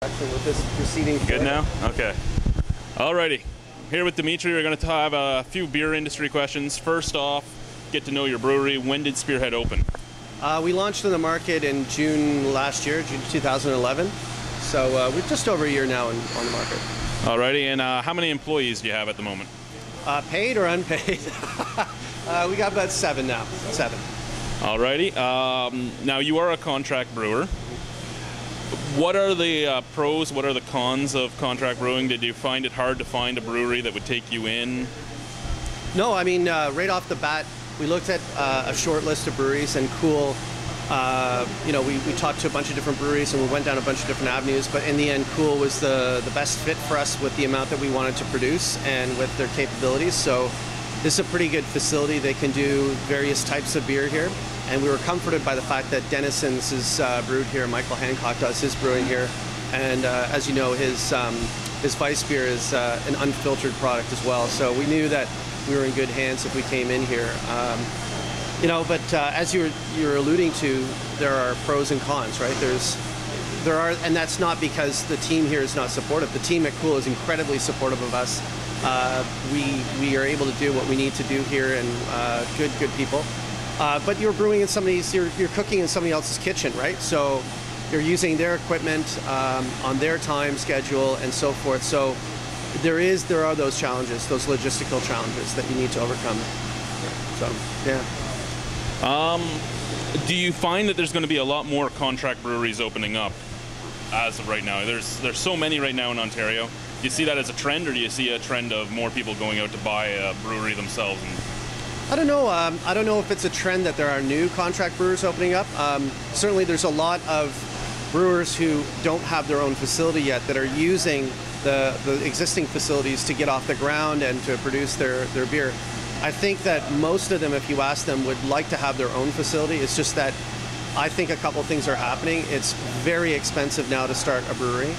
Actually, with this proceeding. Good now? Okay. Alrighty. Here with Dimitri, we're going to have a few beer industry questions. First off, get to know your brewery. When did Spearhead open? We launched in the market in June last year, June 2011. So we're just over a year now on the market. Alrighty, and how many employees do you have at the moment? Paid or unpaid? We got about 7 now. 7. Alrighty. Now you are a contract brewer. What are the pros, what are the cons of contract brewing? Did you find it hard to find a brewery that would take you in? No, I mean, right off the bat, we looked at a short list of breweries, and Cool, we talked to a bunch of different breweries and we went down a bunch of different avenues, but in the end, Cool was the best fit for us with the amount that we wanted to produce and with their capabilities. So this is a pretty good facility. They can do various types of beer here. And we were comforted by the fact that Denison's is brewed here. Michael Hancock does his brewing here, and as you know, his Weiss beer is an unfiltered product as well. So we knew that we were in good hands if we came in here. But as you're alluding to, there are pros and cons, right? There are, and that's not because the team here is not supportive. The team at Cool is incredibly supportive of us. We are able to do what we need to do here, and good people. But you're brewing in you're cooking in somebody else's kitchen, right? So you're using their equipment on their time schedule and so forth. So there are those challenges, those logistical challenges that you need to overcome. So yeah. Do you find that there's going to be a lot more contract breweries opening up as of right now? There's so many right now in Ontario. Do you see that as a trend, or do you see a trend of more people going out to buy a brewery themselves? I don't know. I don't know if it's a trend that there are new contract brewers opening up. Certainly there's a lot of brewers who don't have their own facility yet that are using the existing facilities to get off the ground and to produce their beer. I think that most of them, if you ask them, would like to have their own facility. It's just that I think a couple things are happening. It's very expensive now to start a brewery.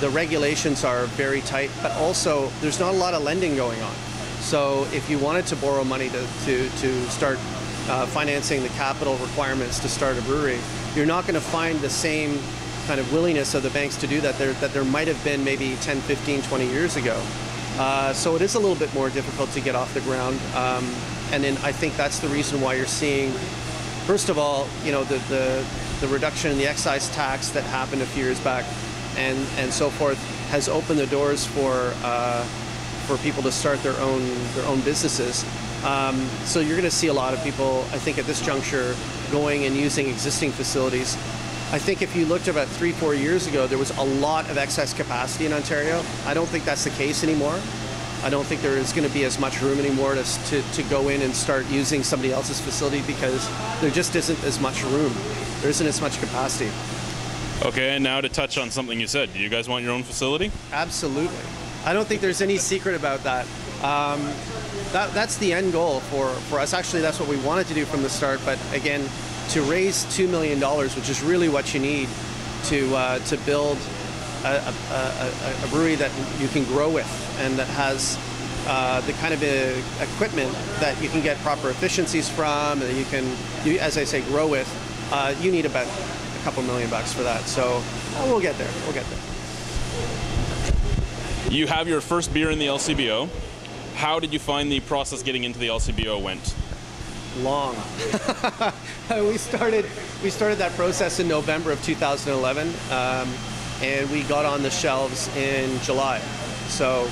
The regulations are very tight, but also there's not a lot of lending going on. So if you wanted to borrow money to start financing the capital requirements to start a brewery, you're not going to find the same kind of willingness of the banks to do that there might have been maybe 10, 15, 20 years ago. So it is a little bit more difficult to get off the ground. And then I think that's the reason why you're seeing, first of all, the reduction in the excise tax that happened a few years back and so forth has opened the doors for people to start their own businesses. So you're going to see a lot of people, I think, at this juncture going and using existing facilities. I think if you looked about 3-4 years ago, there was a lot of excess capacity in Ontario. I don't think that's the case anymore. I don't think there is going to be as much room anymore to go in and start using somebody else's facility because there just isn't as much room. There isn't as much capacity. Okay, and now to touch on something you said, do you guys want your own facility? Absolutely. I don't think there's any secret about that. That's the end goal for us. Actually, that's what we wanted to do from the start. But again, to raise $2 million, which is really what you need to build a brewery that you can grow with and that has the kind of equipment that you can get proper efficiencies from, and you can, as I say, grow with, you need about a couple $1 million for that. So we'll get there. We'll get there. You have your first beer in the LCBO. How did you find the process getting into the LCBO went? Long. we started that process in November of 2011, and we got on the shelves in July. So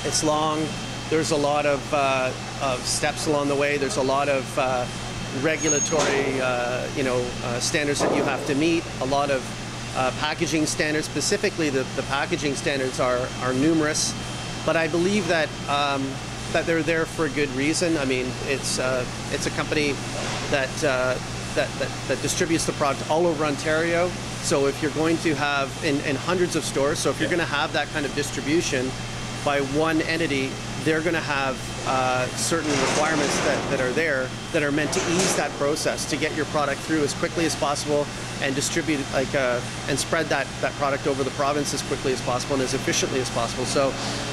it's long. There's a lot of steps along the way. There's a lot of regulatory standards that you have to meet. A lot of packaging standards. Specifically, the packaging standards are numerous, but I believe that that they're there for a good reason. I mean, it's a company that distributes the product all over Ontario. So if you're going to have in hundreds of stores, so if you're going to have that kind of distribution by one entity, they're going to have certain requirements that are there that are meant to ease that process, to get your product through as quickly as possible and distribute and spread that product over the province as quickly as possible and as efficiently as possible. So,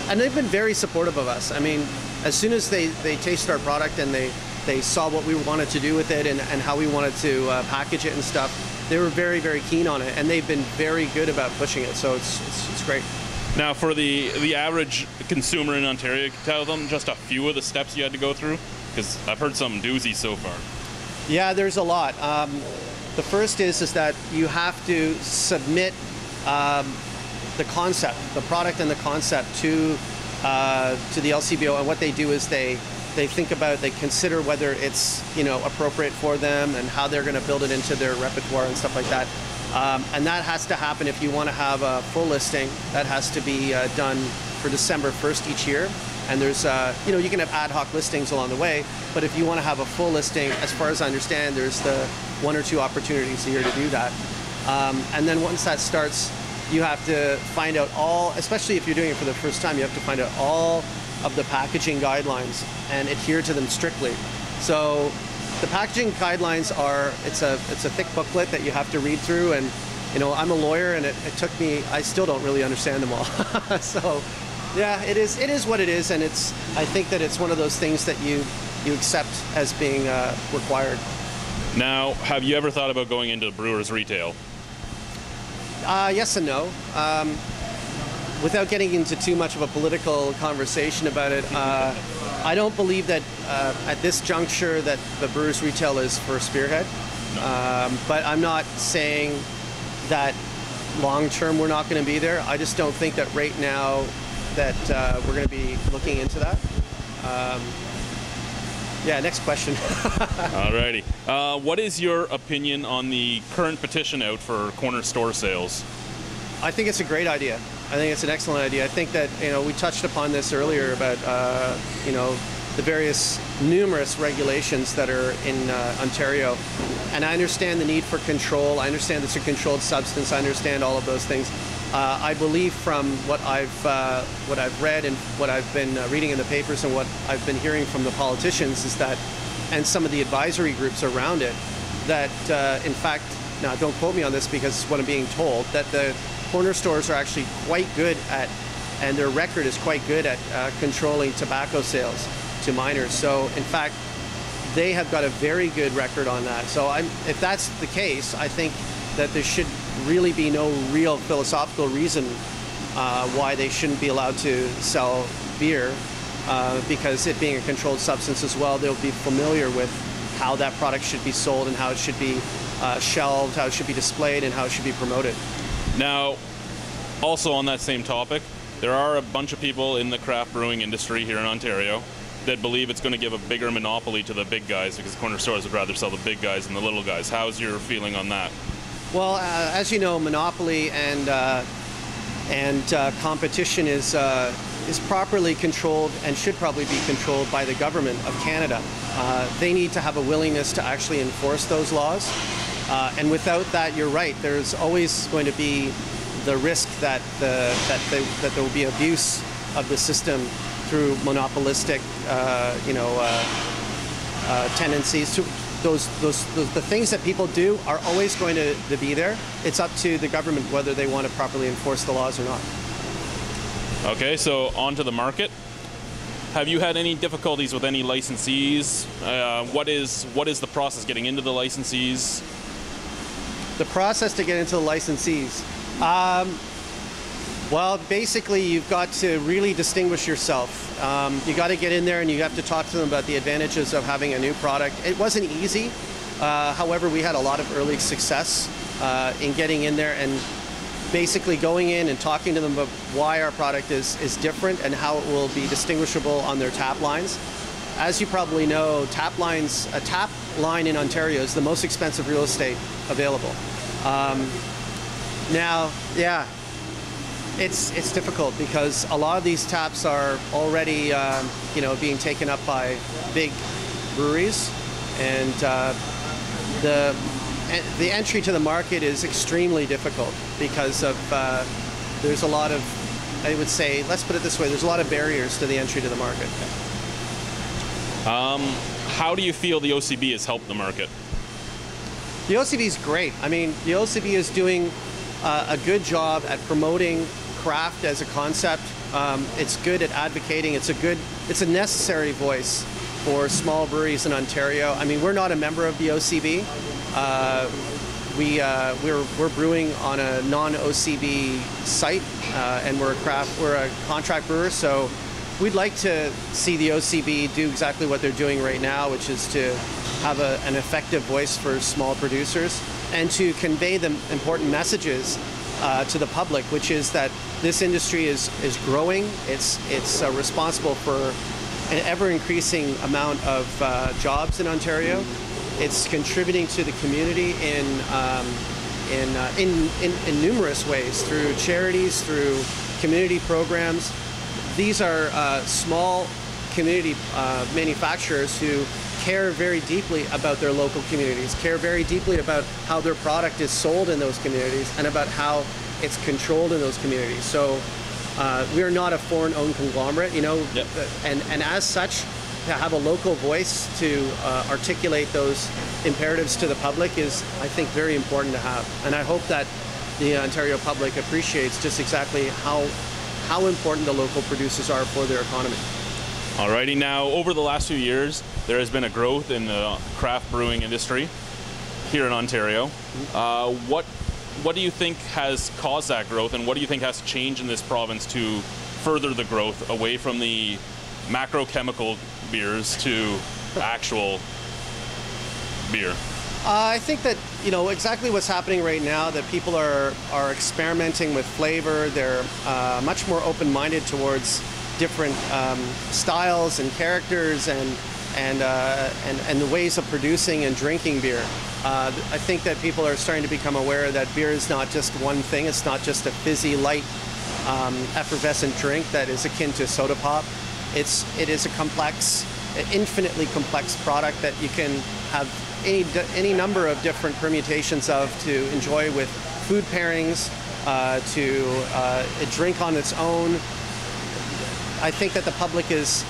and they've been very supportive of us. I mean, as soon as they tasted our product and they saw what we wanted to do with it and how we wanted to package it and stuff, they were very, very keen on it, and they've been very good about pushing it. So it's great. Now, for the average consumer in Ontario, can you tell them just a few of the steps you had to go through? Because I've heard some doozies so far. Yeah, there's a lot. The first is that you have to submit the concept, the product and the concept to the LCBO, and what they do is they think about, they consider whether it's appropriate for them and how they're going to build it into their repertoire and stuff like that. And that has to happen if you want to have a full listing. That has to be done for December 1st each year. And there's, you can have ad hoc listings along the way, but if you want to have a full listing, as far as I understand, there's the 1 or 2 opportunities a year to do that. And then once that starts, you have to find out especially if you're doing it for the first time, you have to find out all of the packaging guidelines and adhere to them strictly. So the packaging guidelines it's a thick booklet that you have to read through, and I'm a lawyer, and it took me, I still don't really understand them all. So yeah, it is what it is, and I think that it's one of those things that you accept as being required. Now, have you ever thought about going into brewers retail? Yes and no. Without getting into too much of a political conversation about it, I don't believe that at this juncture that the brewers retail is for Spearhead. No. But I'm not saying that long term we're not going to be there. I just don't think that right now that we're going to be looking into that. Yeah, next question. Alrighty. What is your opinion on the current petition out for corner store sales? I think it's a great idea. I think it's an excellent idea. I think that, we touched upon this earlier about, the various numerous regulations that are in Ontario. And I understand the need for control. I understand it's a controlled substance. I understand all of those things. I believe from what I've read and what I've been reading in the papers and what I've been hearing from the politicians is that, and some of the advisory groups around it, that in fact, now don't quote me on this because it's what I'm being told, that the corner stores are actually quite good at, and their record is quite good at controlling tobacco sales to minors. So in fact, they have got a very good record on that. So if that's the case, I think that there should really be no real philosophical reason why they shouldn't be allowed to sell beer, because it being a controlled substance as well, they'll be familiar with how that product should be sold and how it should be shelved, how it should be displayed, and how it should be promoted. Now, also on that same topic, there are a bunch of people in the craft brewing industry here in Ontario that believe it's going to give a bigger monopoly to the big guys because corner stores would rather sell the big guys than the little guys. How's your feeling on that? Well, as you know, monopoly and competition is properly controlled and should probably be controlled by the government of Canada. They need to have a willingness to actually enforce those laws. And without that, you're right. There's always going to be the risk that there will be abuse of the system through monopolistic, tendencies. The things that people do are always going to be there. It's up to the government whether they want to properly enforce the laws or not. Okay, so on to the market. Have you had any difficulties with any licensees? What is the process getting into the licensees? The process to get into the licensees. Well, basically, you've got to really distinguish yourself. You got to get in there and you have to talk to them about the advantages of having a new product. It wasn't easy. However, we had a lot of early success in getting in there and basically going in and talking to them about why our product is different and how it will be distinguishable on their tap lines. As you probably know, a tap line in Ontario is the most expensive real estate available. Now, yeah, it's difficult because a lot of these taps are already, being taken up by big breweries, and the entry to the market is extremely difficult because of there's a lot of, I would say, let's put it this way, there's a lot of barriers to the entry to the market. How do you feel the OCB has helped the market? The OCB is great. I mean, the OCB is doing a good job at promoting craft as a concept. It's good at advocating. It's a necessary voice for small breweries in Ontario. I mean, we're not a member of the OCB, we're brewing on a non-OCB site, and we're a contract brewer, so we'd like to see the OCB do exactly what they're doing right now, which is to have an effective voice for small producers and to convey the important messages to the public, which is that this industry is growing. It's responsible for an ever-increasing amount of jobs in Ontario. It's contributing to the community in numerous ways, through charities, through community programs. These are small community manufacturers who care very deeply about their local communities, care very deeply about how their product is sold in those communities and about how it's controlled in those communities. So we are not a foreign-owned conglomerate, you know, yep. and as such, to have a local voice to articulate those imperatives to the public is, I think, very important to have. And I hope that the Ontario public appreciates just exactly how important the local producers are for their economy. Alrighty, now over the last few years, there has been a growth in the craft brewing industry here in Ontario. What do you think has caused that growth, and what do you think has to change in this province to further the growth away from the macrochemical beers to actual beer? I think that, you know, exactly what's happening right now, that people are experimenting with flavor. They're much more open-minded towards different styles and characters and the ways of producing and drinking beer. I think that people are starting to become aware that beer is not just one thing. It's not just a fizzy, light, effervescent drink that is akin to soda pop. It is a complex, infinitely complex product that you can have any number of different permutations of to enjoy with food pairings, to drink on its own. I think that the public is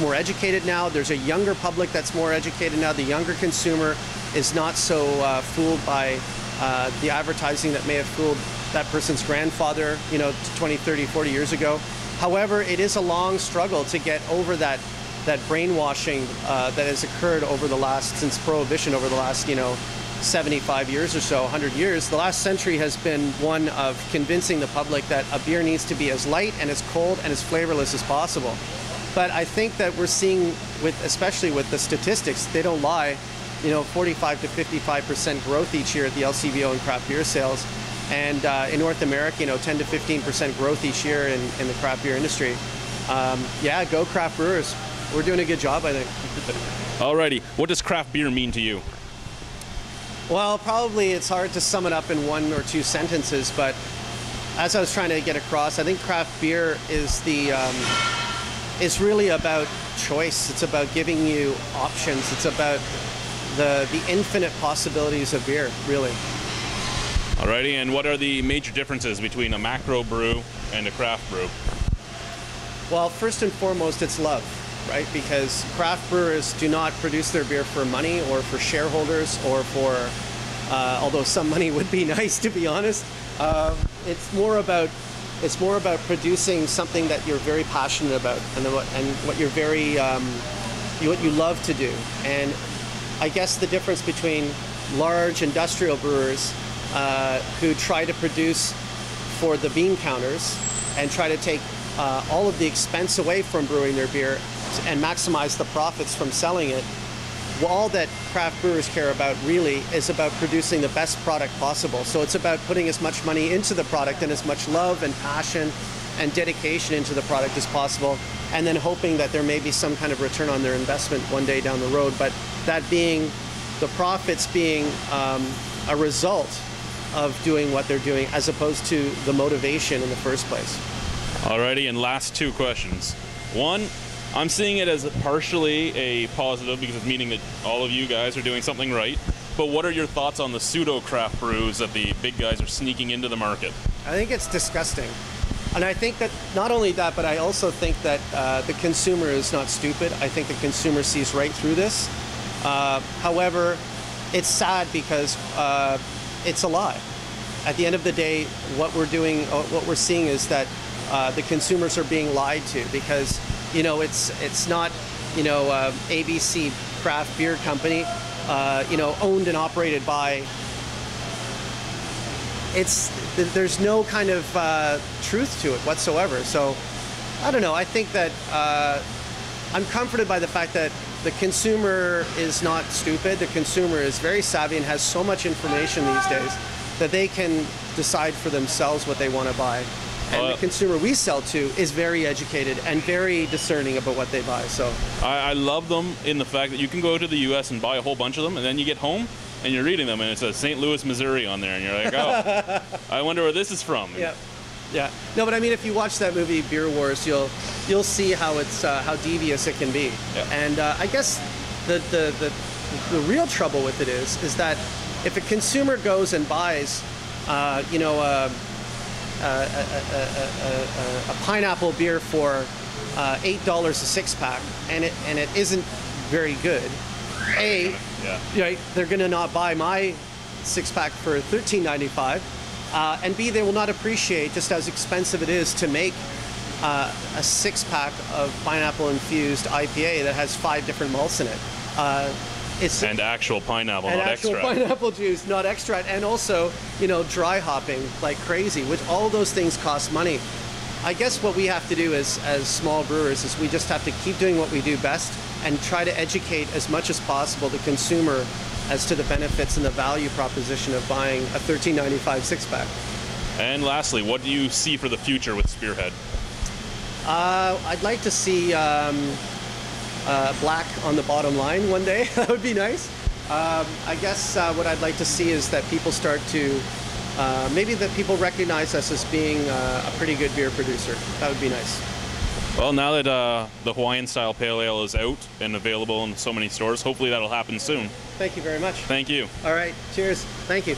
more educated now. There's a younger public that's more educated now. The younger consumer is not so fooled by the advertising that may have fooled that person's grandfather, you know, 20, 30, 40 years ago. However, it is a long struggle to get over that brainwashing that has occurred since Prohibition, over the last, you know, 75 years or so, 100 years. The last century has been one of convincing the public that a beer needs to be as light and as cold and as flavorless as possible. But I think that we're seeing, especially with the statistics, they don't lie, you know, 45 to 55% growth each year at the LCBO and craft beer sales. And in North America, you know, 10 to 15% growth each year in the craft beer industry. Yeah, go craft brewers. We're doing a good job, I think. Alrighty, what does craft beer mean to you? Well, probably it's hard to sum it up in one or two sentences, but as I was trying to get across, I think craft beer is really about choice. It's about giving you options. It's about the infinite possibilities of beer, really. Alrighty, and what are the major differences between a macro brew and a craft brew? Well, first and foremost, it's love, right? Because craft brewers do not produce their beer for money or for shareholders or for, although some money would be nice, to be honest. It's more about producing something that you're very passionate about and what you're very, what you love to do. And I guess the difference between large industrial brewers who try to produce for the bean counters and try to take all of the expense away from brewing their beer and maximize the profits from selling it. Well, all that craft brewers care about really is about producing the best product possible. So it's about putting as much money into the product and as much love and passion and dedication into the product as possible, and then hoping that there may be some kind of return on their investment one day down the road, but that being the profits being a result of doing what they're doing as opposed to the motivation in the first place. Alrighty, and last two questions. One, I'm seeing it as partially a positive because it's meaning that all of you guys are doing something right. But what are your thoughts on the pseudo-craft brews that the big guys are sneaking into the market? I think it's disgusting. And I think that not only that, but I also think that the consumer is not stupid. I think the consumer sees right through this. However, it's sad because it's a lie. At the end of the day, what we're seeing is that the consumers are being lied to, because, you know, it's not, you know, ABC Craft Beer Company, you know, owned and operated by there's no kind of truth to it whatsoever. So I don't know. I think that I'm comforted by the fact that the consumer is not stupid. The consumer is very savvy and has so much information these days that they can decide for themselves what they want to buy. And the consumer we sell to is very educated and very discerning about what they buy. So I love them in the fact that you can go to the U.S. and buy a whole bunch of them, and then you get home and you're reading them, and it says St. Louis, Missouri on there, and you're like, oh, I wonder where this is from. Yeah, yeah. No, but I mean, if you watch that movie Beer Wars, you'll see how it's how devious it can be. Yeah. And I guess the real trouble with it is that if a consumer goes and buys, you know, a pineapple beer for $8 a six-pack, and it isn't very good, they're going to not buy my six-pack for $13.95, and B, they will not appreciate just how expensive it is to make a six-pack of pineapple-infused IPA that has 5 different malts in it. And actual pineapple, and not actual extract. Pineapple juice, not extract, and also, you know, dry hopping like crazy, which all those things cost money. I guess what we have to do as small brewers is we just have to keep doing what we do best and try to educate as much as possible the consumer as to the benefits and the value proposition of buying a $13.95 six-pack. And lastly, what do you see for the future with Spearhead? I'd like to see black on the bottom line one day. That would be nice. I guess what I'd like to see is that people start to, maybe that people recognize us as being a pretty good beer producer. That would be nice. Well, now that the Hawaiian-style Pale Ale is out and available in so many stores, hopefully that'll happen soon. Thank you very much. Thank you. All right. Cheers. Thank you.